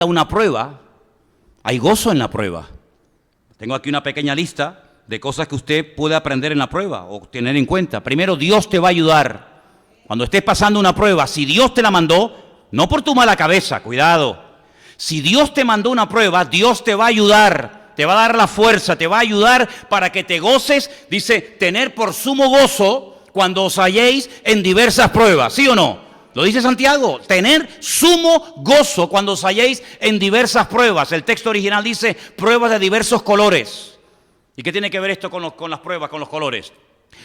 una prueba, hay gozo en la prueba. Tengo aquí una pequeña lista de cosas que usted puede aprender en la prueba o tener en cuenta. Primero, Dios te va a ayudar. Cuando estés pasando una prueba, si Dios te la mandó, no por tu mala cabeza, cuidado. Si Dios te mandó una prueba, Dios te va a ayudar, te va a dar la fuerza, te va a ayudar para que te goces. Dice, tener por sumo gozo cuando os halléis en diversas pruebas, ¿sí o no? Lo dice Santiago, tener sumo gozo cuando os halléis en diversas pruebas. El texto original dice pruebas de diversos colores. ¿Y qué tiene que ver esto con las pruebas, con los colores?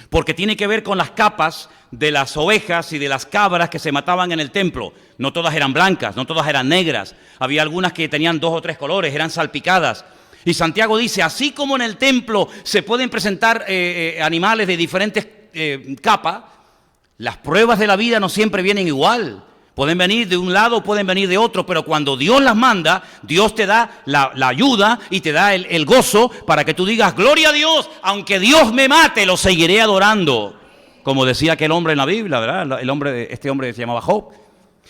Porque tiene que ver con las capas de las ovejas y de las cabras que se mataban en el templo. No todas eran blancas, no todas eran negras. Había algunas que tenían 2 o 3 colores, eran salpicadas. Y Santiago dice, así como en el templo se pueden presentar animales de diferentes capas, las pruebas de la vida no siempre vienen igual. Pueden venir de un lado, pueden venir de otro, pero cuando Dios las manda, Dios te da la ayuda y te da el gozo para que tú digas, gloria a Dios, aunque Dios me mate, lo seguiré adorando. Como decía aquel hombre en la Biblia, ¿verdad? Este hombre se llamaba Job.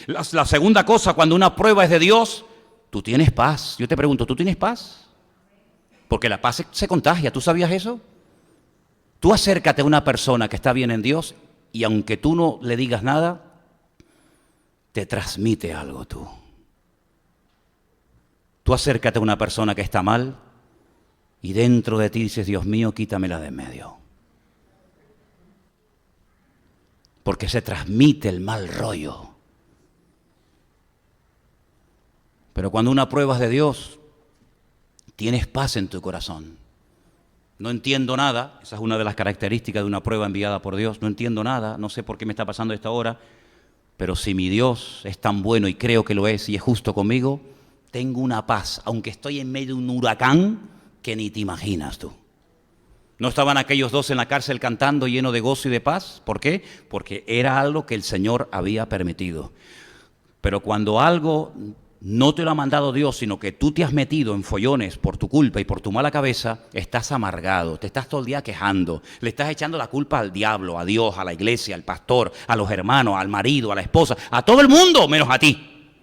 La segunda cosa, cuando una prueba es de Dios, tú tienes paz. Yo te pregunto, ¿tú tienes paz? Porque la paz se contagia, ¿tú sabías eso? Tú acércate a una persona que está bien en Dios y aunque tú no le digas nada, te transmite algo tú. Tú acércate a una persona que está mal y dentro de ti dices, Dios mío, quítamela de en medio. Porque se transmite el mal rollo. Pero cuando una prueba es de Dios, tienes paz en tu corazón. No entiendo nada, esa es una de las características de una prueba enviada por Dios. No entiendo nada, no sé por qué me está pasando esta hora. Pero si mi Dios es tan bueno y creo que lo es y es justo conmigo, tengo una paz, aunque estoy en medio de un huracán que ni te imaginas tú. ¿No estaban aquellos 2 en la cárcel cantando lleno de gozo y de paz? ¿Por qué? Porque era algo que el Señor había permitido. Pero cuando algo no te lo ha mandado Dios, sino que tú te has metido en follones por tu culpa y por tu mala cabeza, estás amargado, te estás todo el día quejando, le estás echando la culpa al diablo, a Dios, a la iglesia, al pastor, a los hermanos, al marido, a la esposa, a todo el mundo menos a ti.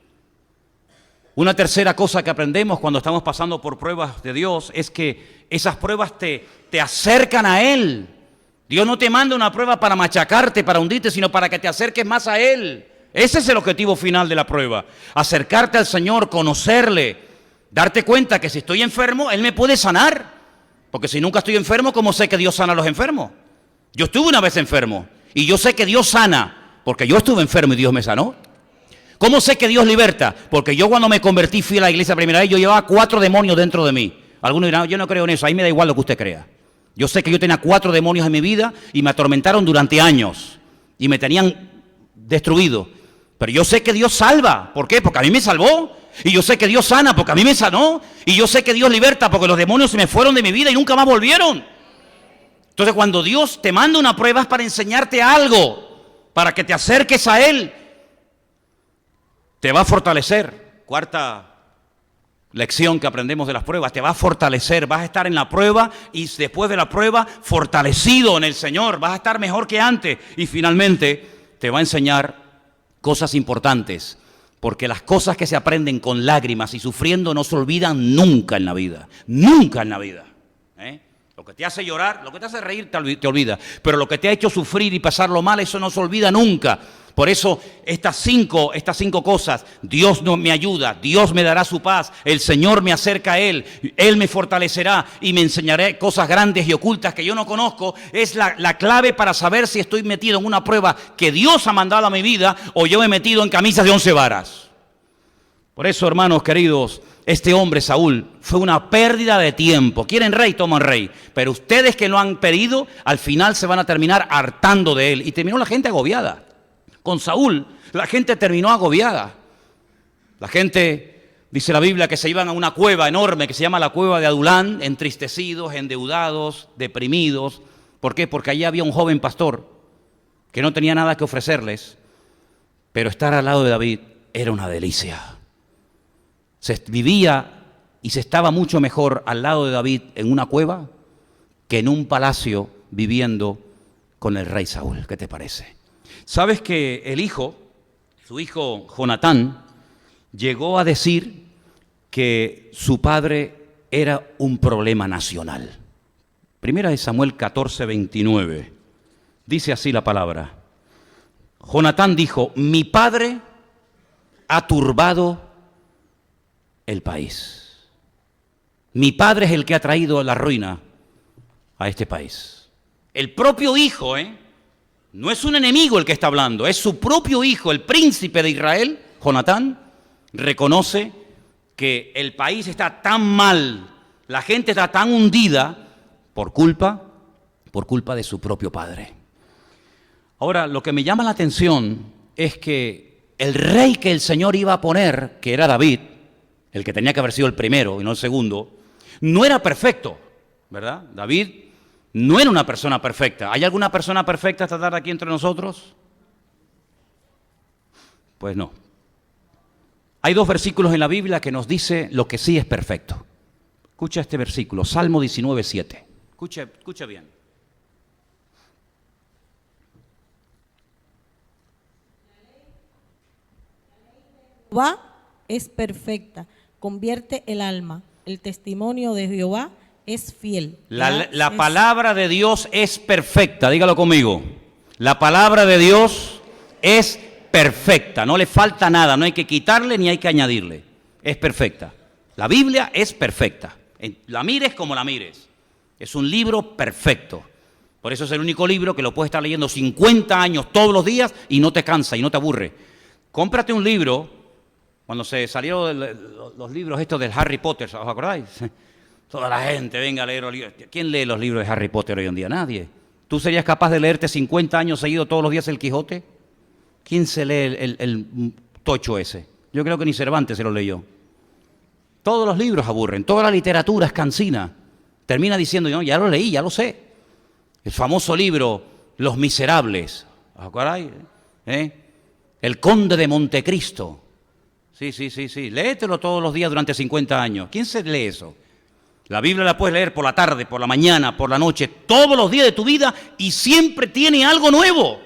Una tercera cosa que aprendemos cuando estamos pasando por pruebas de Dios es que esas pruebas te acercan a Él. Dios no te manda una prueba para machacarte, para hundirte, sino para que te acerques más a Él. Ese es el objetivo final de la prueba, acercarte al Señor, conocerle, darte cuenta que si estoy enfermo, Él me puede sanar, porque si nunca estoy enfermo, ¿cómo sé que Dios sana a los enfermos? Yo estuve una vez enfermo y yo sé que Dios sana, porque yo estuve enfermo y Dios me sanó. ¿Cómo sé que Dios liberta? Porque yo cuando me convertí, fui a la iglesia la primera vez, yo llevaba 4 demonios dentro de mí. Algunos dirán, yo no creo en eso, ahí me da igual lo que usted crea. Yo sé que yo tenía 4 demonios en mi vida y me atormentaron durante años y me tenían destruido. Pero yo sé que Dios salva. ¿Por qué? Porque a mí me salvó. Y yo sé que Dios sana porque a mí me sanó. Y yo sé que Dios liberta porque los demonios se me fueron de mi vida y nunca más volvieron. Entonces cuando Dios te manda una prueba es para enseñarte algo, para que te acerques a Él. Te va a fortalecer. Cuarta lección que aprendemos de las pruebas, te va a fortalecer. Vas a estar en la prueba y después de la prueba fortalecido en el Señor. Vas a estar mejor que antes. Y finalmente te va a enseñar cosas importantes, porque las cosas que se aprenden con lágrimas y sufriendo no se olvidan nunca en la vida, nunca en la vida. Lo que te hace llorar, lo que te hace reír te olvida, pero lo que te ha hecho sufrir y pasarlo mal, eso no se olvida nunca. Por eso estas cinco cosas, Dios me ayuda, Dios me dará su paz, el Señor me acerca a Él, Él me fortalecerá y me enseñará cosas grandes y ocultas que yo no conozco, es la clave para saber si estoy metido en una prueba que Dios ha mandado a mi vida o yo me he metido en camisas de 11 varas. Por eso, hermanos queridos, este hombre Saúl fue una pérdida de tiempo. Quieren rey, toman rey. Pero ustedes que lo han pedido, al final se van a terminar hartando de él. Y terminó la gente agobiada. Con Saúl, la gente terminó agobiada. La gente, dice la Biblia, que se iban a una cueva enorme que se llama la cueva de Adulán, entristecidos, endeudados, deprimidos. ¿Por qué? Porque allí había un joven pastor que no tenía nada que ofrecerles. Pero estar al lado de David era una delicia. Se vivía y se estaba mucho mejor al lado de David en una cueva que en un palacio viviendo con el rey Saúl. ¿Qué te parece? ¿Sabes que su hijo Jonatán, llegó a decir que su padre era un problema nacional. Primera de Samuel 14:29. Dice así la palabra. Jonatán dijo, mi padre ha turbado el país. Mi padre es el que ha traído la ruina a este país. El propio hijo, no es un enemigo el que está hablando, es su propio hijo, el príncipe de Israel, Jonatán, reconoce que el país está tan mal, la gente está tan hundida por culpa de su propio padre. Ahora, lo que me llama la atención es que el rey que el Señor iba a poner, que era David, el que tenía que haber sido el primero y no el segundo, no era perfecto, ¿verdad? David no era una persona perfecta. ¿Hay alguna persona perfecta esta tarde aquí entre nosotros? Pues no. Hay 2 versículos en la Biblia que nos dice lo que sí es perfecto. Escucha este versículo, Salmo 19:7. Escucha bien. Jehová es perfecta, convierte el alma. El testimonio de Jehová es fiel. La palabra de Dios es perfecta, dígalo conmigo. La palabra de Dios es perfecta, no le falta nada, no hay que quitarle ni hay que añadirle. Es perfecta. La Biblia es perfecta. La mires como la mires. Es un libro perfecto. Por eso es el único libro que lo puedes estar leyendo 50 años todos los días y no te cansa y no te aburre. Cómprate un libro. Cuando se salieron los libros estos del Harry Potter, ¿os acordáis? Toda la gente, venga a leer los libros. ¿Quién lee los libros de Harry Potter hoy en día? Nadie. ¿Tú serías capaz de leerte 50 años seguidos todos los días el Quijote? ¿Quién se lee el tocho ese? Yo creo que ni Cervantes se lo leyó. Todos los libros aburren, toda la literatura es cansina. Termina diciendo, no, ya lo leí, ya lo sé. El famoso libro Los Miserables, ¿os acordáis? El Conde de Montecristo. Sí. Léetelo todos los días durante 50 años. ¿Quién se lee eso? La Biblia la puedes leer por la tarde, por la mañana, por la noche, todos los días de tu vida y siempre tiene algo nuevo.